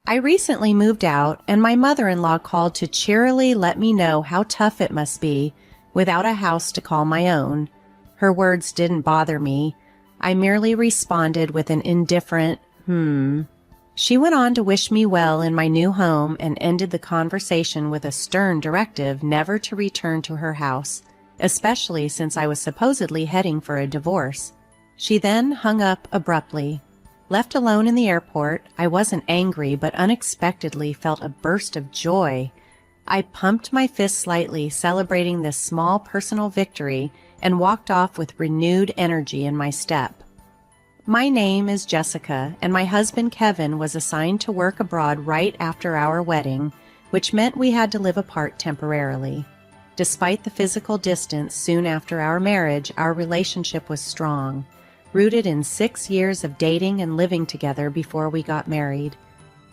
I recently moved out, and my mother-in-law called to cheerily let me know how tough it must be without a house to call my own. Her words didn't bother me. I merely responded with an indifferent, She went on to wish me well in my new home and ended the conversation with a stern directive never to return to her house, especially since I was supposedly heading for a divorce. She then hung up abruptly. Left alone in the airport, I wasn't angry but unexpectedly felt a burst of joy. I pumped my fist slightly, celebrating this small personal victory, and walked off with renewed energy in my step. My name is Jessica, and my husband Kevin was assigned to work abroad right after our wedding, which meant we had to live apart temporarily. Despite the physical distance soon after our marriage, our relationship was strong, rooted in 6 years of dating and living together before we got married.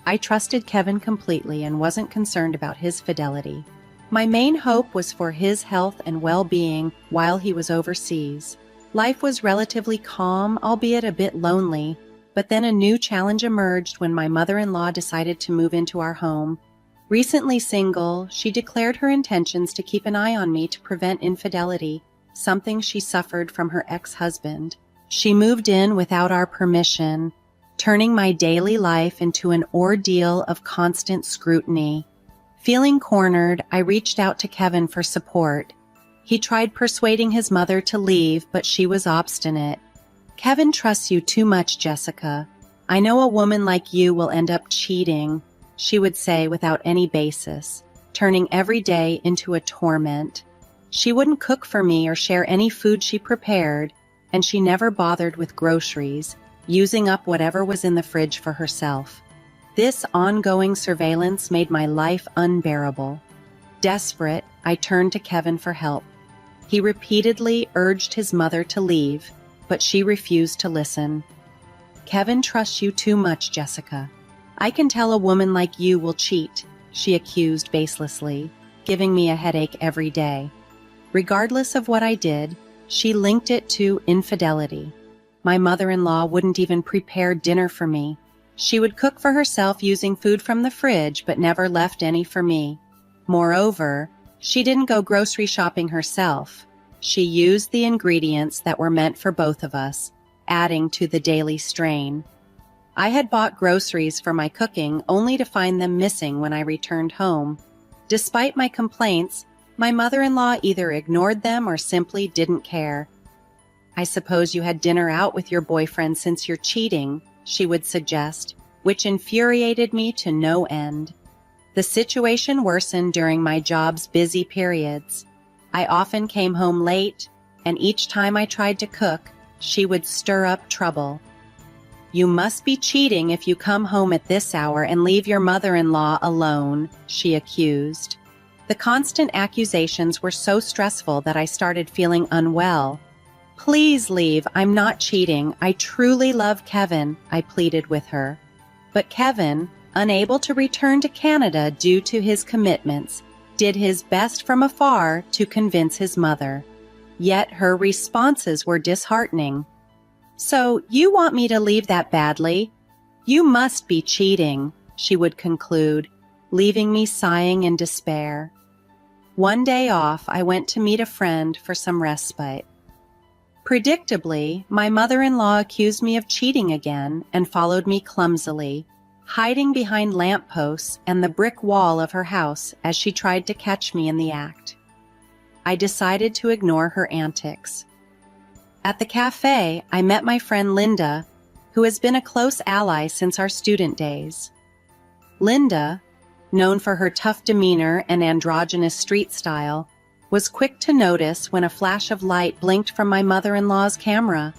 I trusted Kevin completely and wasn't concerned about his fidelity. My main hope was for his health and well-being while he was overseas. Life was relatively calm, albeit a bit lonely, but then a new challenge emerged when my mother-in-law decided to move into our home. Recently single, she declared her intentions to keep an eye on me to prevent infidelity, something she suffered from her ex-husband. She moved in without our permission, turning my daily life into an ordeal of constant scrutiny. Feeling cornered, I reached out to Kevin for support. He tried persuading his mother to leave, but she was obstinate. "Kevin trusts you too much, Jessica. I know a woman like you will end up cheating," she would say without any basis, turning every day into a torment. She wouldn't cook for me or share any food she prepared, and she never bothered with groceries, using up whatever was in the fridge for herself. This ongoing surveillance made my life unbearable. Desperate, I turned to Kevin for help. He repeatedly urged his mother to leave, but she refused to listen. "Kevin trusts you too much, Jessica. I can tell a woman like you will cheat," she accused baselessly, giving me a headache every day. Regardless of what I did, she linked it to infidelity. My mother-in-law wouldn't even prepare dinner for me. She would cook for herself using food from the fridge, but never left any for me. Moreover, she didn't go grocery shopping herself. She used the ingredients that were meant for both of us, adding to the daily strain. I had bought groceries for my cooking only to find them missing when I returned home. Despite my complaints, my mother-in-law either ignored them or simply didn't care. "I suppose you had dinner out with your boyfriend since you're cheating," she would suggest, which infuriated me to no end. The situation worsened during my job's busy periods. I often came home late, and each time I tried to cook, she would stir up trouble. "You must be cheating if you come home at this hour and leave your mother-in-law alone," she accused. The constant accusations were so stressful that I started feeling unwell. "Please leave, I'm not cheating. I truly love Kevin," I pleaded with her. But Kevin, unable to return to Canada due to his commitments, did his best from afar to convince his mother. Yet her responses were disheartening. "So you want me to leave that badly? You must be cheating," she would conclude, leaving me sighing in despair. One day off, I went to meet a friend for some respite. Predictably, my mother-in-law accused me of cheating again and followed me clumsily, hiding behind lampposts and the brick wall of her house as she tried to catch me in the act. I decided to ignore her antics. At the cafe, I met my friend Linda, who has been a close ally since our student days. Linda, known for her tough demeanor and androgynous street style, was quick to notice when a flash of light blinked from my mother-in-law's camera.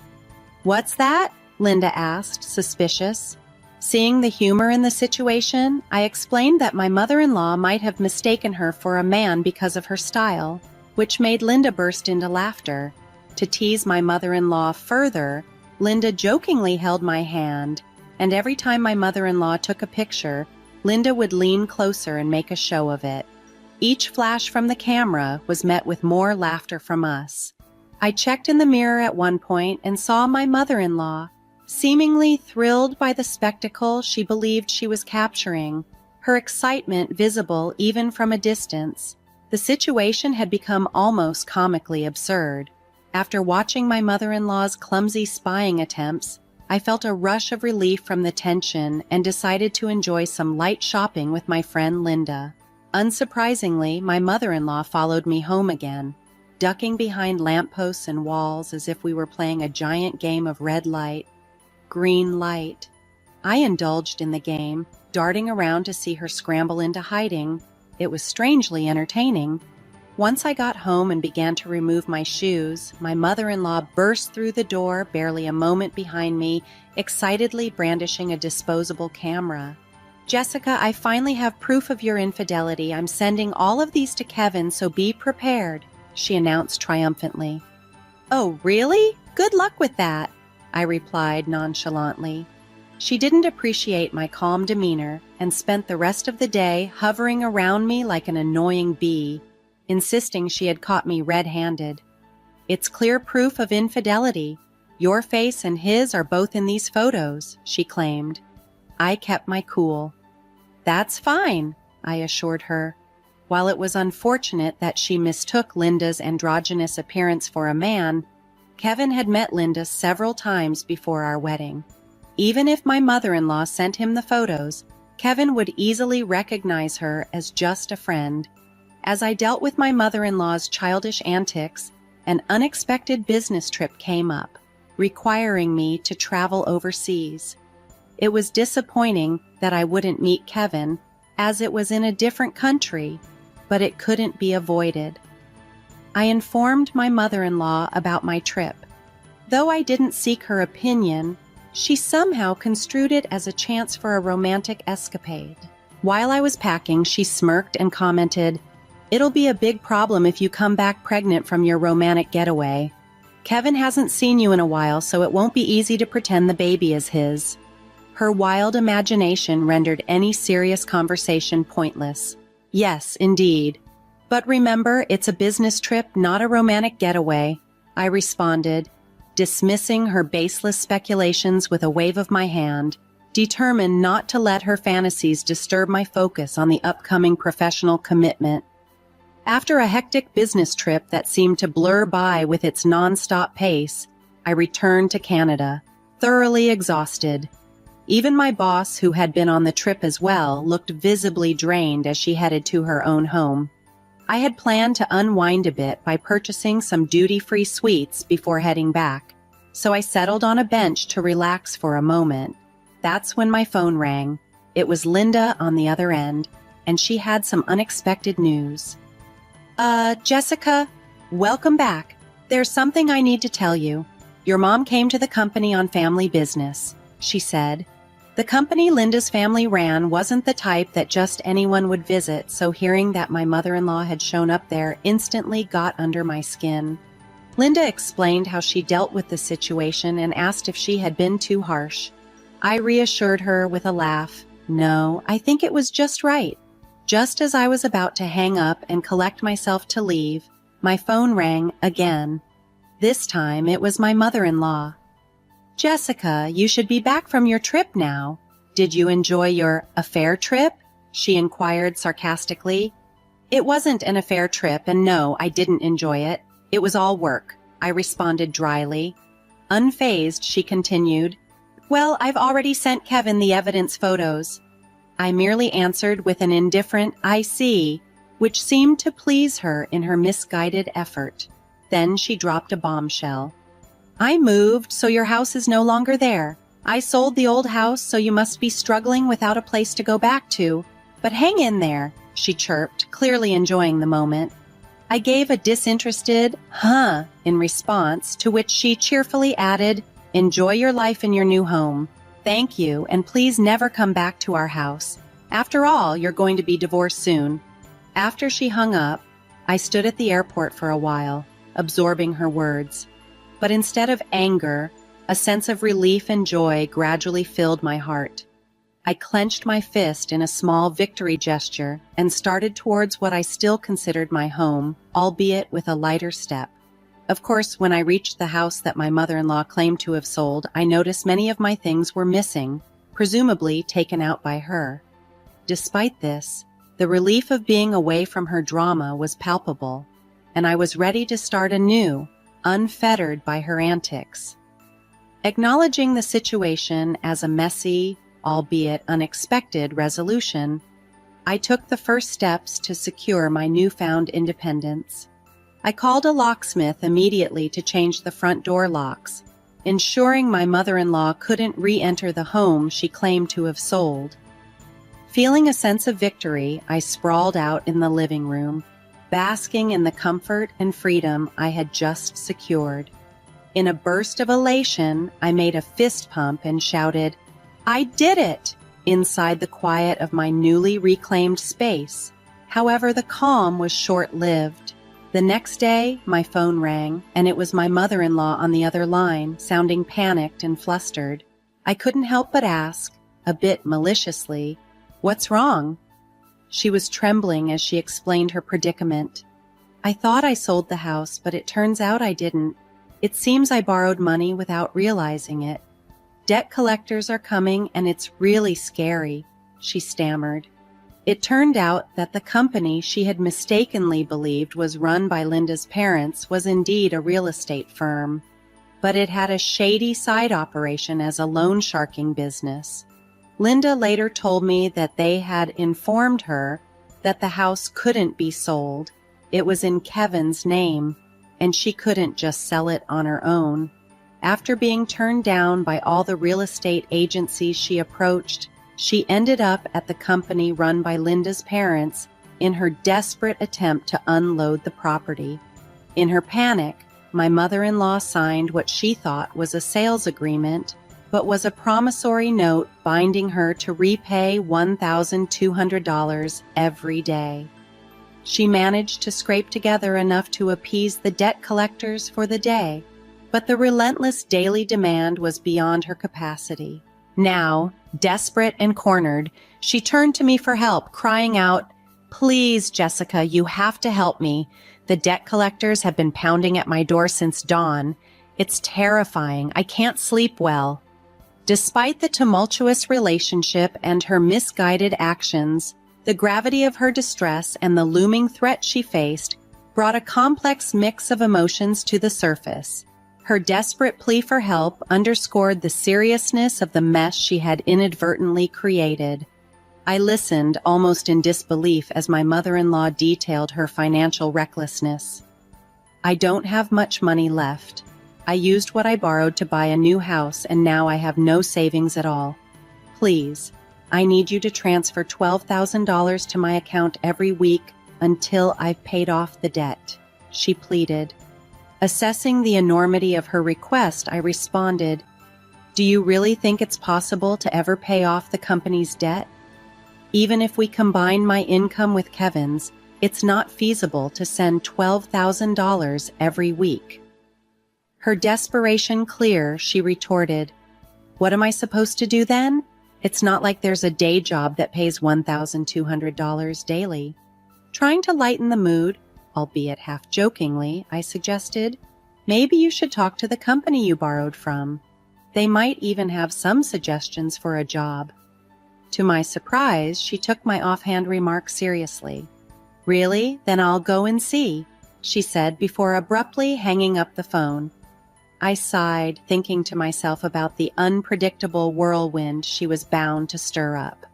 "What's that?" Linda asked, suspicious. Seeing the humor in the situation, I explained that my mother-in-law might have mistaken her for a man because of her style, which made Linda burst into laughter. To tease my mother-in-law further, Linda jokingly held my hand, and every time my mother-in-law took a picture, Linda would lean closer and make a show of it. Each flash from the camera was met with more laughter from us. I checked in the mirror at one point and saw my mother-in-law, seemingly thrilled by the spectacle she believed she was capturing, her excitement visible even from a distance. The situation had become almost comically absurd. After watching my mother-in-law's clumsy spying attempts, I felt a rush of relief from the tension and decided to enjoy some light shopping with my friend Linda. Unsurprisingly, my mother-in-law followed me home again, ducking behind lampposts and walls as if we were playing a giant game of red light, green light. I indulged in the game, darting around to see her scramble into hiding. It was strangely entertaining. Once I got home and began to remove my shoes, my mother-in-law burst through the door barely a moment behind me, excitedly brandishing a disposable camera. "Jessica, I finally have proof of your infidelity. I'm sending all of these to Kevin, so be prepared," she announced triumphantly. "Oh, really? Good luck with that," I replied nonchalantly. She didn't appreciate my calm demeanor and spent the rest of the day hovering around me like an annoying bee, insisting she had caught me red-handed. "It's clear proof of infidelity. Your face and his are both in these photos," she claimed. I kept my cool. "That's fine," I assured her. While it was unfortunate that she mistook Linda's androgynous appearance for a man, Kevin had met Linda several times before our wedding. Even if my mother-in-law sent him the photos, Kevin would easily recognize her as just a friend. As I dealt with my mother-in-law's childish antics, an unexpected business trip came up, requiring me to travel overseas. It was disappointing that I wouldn't meet Kevin, as it was in a different country, but it couldn't be avoided. I informed my mother-in-law about my trip. Though I didn't seek her opinion, she somehow construed it as a chance for a romantic escapade. While I was packing, she smirked and commented, "It'll be a big problem if you come back pregnant from your romantic getaway. Kevin hasn't seen you in a while, so it won't be easy to pretend the baby is his." Her wild imagination rendered any serious conversation pointless. "Yes, indeed. But remember, it's a business trip, not a romantic getaway," I responded, dismissing her baseless speculations with a wave of my hand, determined not to let her fantasies disturb my focus on the upcoming professional commitment. After a hectic business trip that seemed to blur by with its non-stop pace, I returned to Canada, thoroughly exhausted. Even my boss, who had been on the trip as well, looked visibly drained as she headed to her own home. I had planned to unwind a bit by purchasing some duty-free sweets before heading back, so I settled on a bench to relax for a moment. That's when my phone rang. It was Linda on the other end, and she had some unexpected news. Jessica, welcome back. There's something I need to tell you. Your mom came to the company on family business," she said. The company Linda's family ran wasn't the type that just anyone would visit, so hearing that my mother-in-law had shown up there instantly got under my skin. Linda explained how she dealt with the situation and asked if she had been too harsh. I reassured her with a laugh. "No, I think it was just right." Just as I was about to hang up and collect myself to leave, my phone rang again. This time it was my mother-in-law. "Jessica, you should be back from your trip now. Did you enjoy your affair trip?" she inquired sarcastically. "It wasn't an affair trip, and no, I didn't enjoy it. It was all work," I responded dryly. Unfazed, she continued, "Well, I've already sent Kevin the evidence photos." I merely answered with an indifferent, "I see," which seemed to please her in her misguided effort. Then she dropped a bombshell. "I moved, so your house is no longer there. I sold the old house, so you must be struggling without a place to go back to. But hang in there," she chirped, clearly enjoying the moment. I gave a disinterested, "huh," in response, to which she cheerfully added, "Enjoy your life in your new home. Thank you, and please never come back to our house. After all, you're going to be divorced soon." After she hung up, I stood at the airport for a while, absorbing her words. But instead of anger, a sense of relief and joy gradually filled my heart. I clenched my fist in a small victory gesture and started towards what I still considered my home, albeit with a lighter step. Of course, when I reached the house that my mother-in-law claimed to have sold, I noticed many of my things were missing, presumably taken out by her. Despite this, the relief of being away from her drama was palpable, and I was ready to start anew, unfettered by her antics. Acknowledging the situation as a messy, albeit unexpected, resolution, I took the first steps to secure my newfound independence. I called a locksmith immediately to change the front door locks, ensuring my mother-in-law couldn't re-enter the home she claimed to have sold. Feeling a sense of victory, I sprawled out in the living room, basking in the comfort and freedom I had just secured. In a burst of elation, I made a fist pump and shouted, "I did it!" inside the quiet of my newly reclaimed space. However, the calm was short-lived. The next day, my phone rang, and it was my mother-in-law on the other line, sounding panicked and flustered. I couldn't help but ask, a bit maliciously, "What's wrong?" She was trembling as she explained her predicament. "I thought I sold the house, but it turns out I didn't. It seems I borrowed money without realizing it. Debt collectors are coming, and it's really scary," she stammered. It turned out that the company she had mistakenly believed was run by Linda's parents was indeed a real estate firm, but it had a shady side operation as a loan sharking business. Linda later told me that they had informed her that the house couldn't be sold. It was in Kevin's name, and she couldn't just sell it on her own. After being turned down by all the real estate agencies she approached, she ended up at the company run by Linda's parents in her desperate attempt to unload the property. In her panic, my mother-in-law signed what she thought was a sales agreement, but was a promissory note binding her to repay $1,200 every day. She managed to scrape together enough to appease the debt collectors for the day, but the relentless daily demand was beyond her capacity. Now, desperate and cornered, she turned to me for help, crying out, "Please, Jessica, you have to help me. The debt collectors have been pounding at my door since dawn. It's terrifying. I can't sleep well." Despite the tumultuous relationship and her misguided actions, the gravity of her distress and the looming threat she faced brought a complex mix of emotions to the surface. Her desperate plea for help underscored the seriousness of the mess she had inadvertently created. I listened almost in disbelief as my mother-in-law detailed her financial recklessness. "I don't have much money left. I used what I borrowed to buy a new house, and now I have no savings at all. Please, I need you to transfer $12,000 to my account every week until I've paid off the debt," she pleaded. Assessing the enormity of her request, I responded, "Do you really think it's possible to ever pay off the company's debt? Even if we combine my income with Kevin's, it's not feasible to send $12,000 every week." Her desperation clear, she retorted, "What am I supposed to do then? It's not like there's a day job that pays $1,200 daily." Trying to lighten the mood, albeit half jokingly, I suggested, "Maybe you should talk to the company you borrowed from. They might even have some suggestions for a job." To my surprise, she took my offhand remark seriously. "Really? Then I'll go and see," she said before abruptly hanging up the phone. I sighed, thinking to myself about the unpredictable whirlwind she was bound to stir up.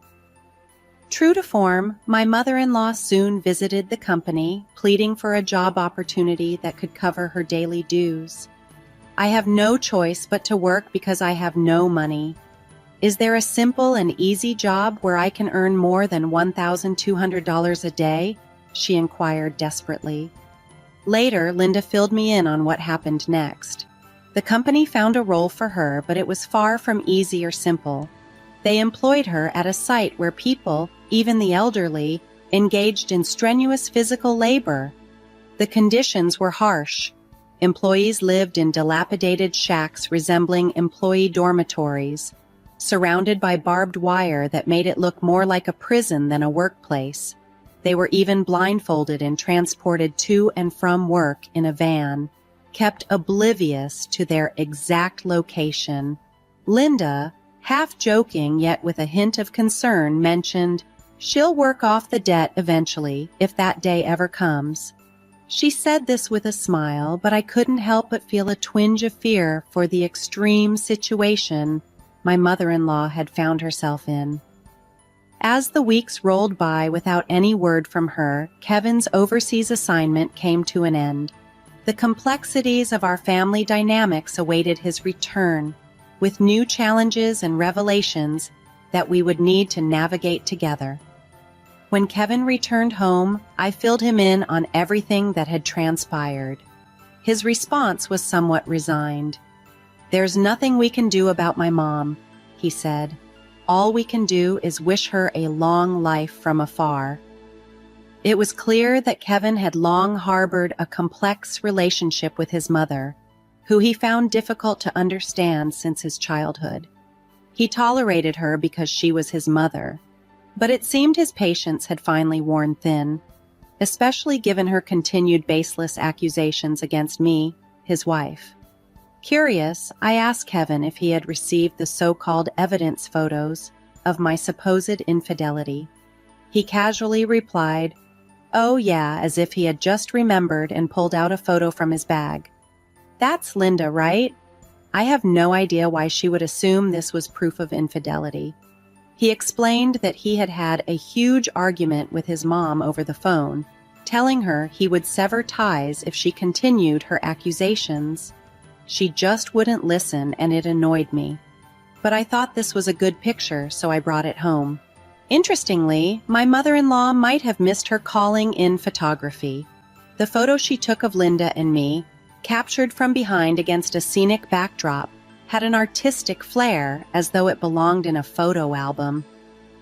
True to form, my mother-in-law soon visited the company, pleading for a job opportunity that could cover her daily dues. "I have no choice but to work because I have no money. Is there a simple and easy job where I can earn more than $1,200 a day?" she inquired desperately. Later, Linda filled me in on what happened next. The company found a role for her, but it was far from easy or simple. They employed her at a site where people, even the elderly, engaged in strenuous physical labor. The conditions were harsh. Employees lived in dilapidated shacks resembling employee dormitories, surrounded by barbed wire that made it look more like a prison than a workplace. They were even blindfolded and transported to and from work in a van. kept oblivious to their exact location. Linda, half joking yet with a hint of concern, mentioned, "She'll work off the debt eventually, if that day ever comes." She said this with a smile, but I couldn't help but feel a twinge of fear for the extreme situation my mother-in-law had found herself in. As the weeks rolled by without any word from her, Kevin's overseas assignment came to an end. The complexities of our family dynamics awaited his return, with new challenges and revelations that we would need to navigate together. When Kevin returned home, I filled him in on everything that had transpired. His response was somewhat resigned. "There's nothing we can do about my mom," he said. "All we can do is wish her a long life from afar." It was clear that Kevin had long harbored a complex relationship with his mother, who he found difficult to understand since his childhood. He tolerated her because she was his mother, but it seemed his patience had finally worn thin, especially given her continued baseless accusations against me, his wife. Curious, I asked Kevin if he had received the so-called evidence photos of my supposed infidelity. He casually replied, "Oh yeah," as if he had just remembered and pulled out a photo from his bag. "That's Linda, right?" I have no idea why she would assume this was proof of infidelity. He explained that he had had a huge argument with his mom over the phone, telling her he would sever ties if she continued her accusations. She just wouldn't listen, and it annoyed me. But I thought this was a good picture, so I brought it home. Interestingly, my mother-in-law might have missed her calling in photography. The photo she took of Linda and me, captured from behind against a scenic backdrop, had an artistic flair, as though it belonged in a photo album.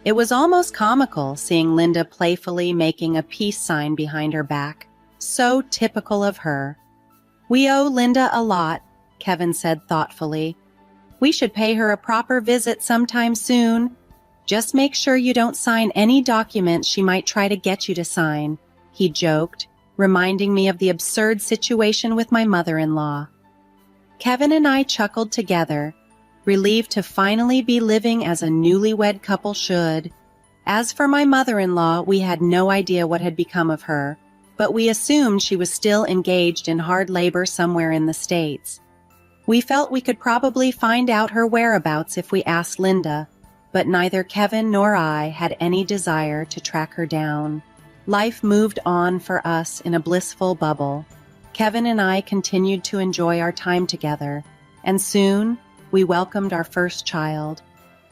It was almost comical seeing Linda playfully making a peace sign behind her back. So typical of her. "We owe Linda a lot," Kevin said thoughtfully. "We should pay her a proper visit sometime soon. Just make sure you don't sign any documents she might try to get you to sign," he joked, reminding me of the absurd situation with my mother-in-law. Kevin and I chuckled together, relieved to finally be living as a newlywed couple should. As for my mother-in-law, we had no idea what had become of her, but we assumed she was still engaged in hard labor somewhere in the States. We felt we could probably find out her whereabouts if we asked Linda, but neither Kevin nor I had any desire to track her down. Life moved on for us in a blissful bubble. Kevin and I continued to enjoy our time together, and soon we welcomed our first child.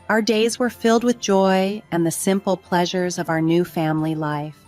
Our days were filled with joy and the simple pleasures of our new family life.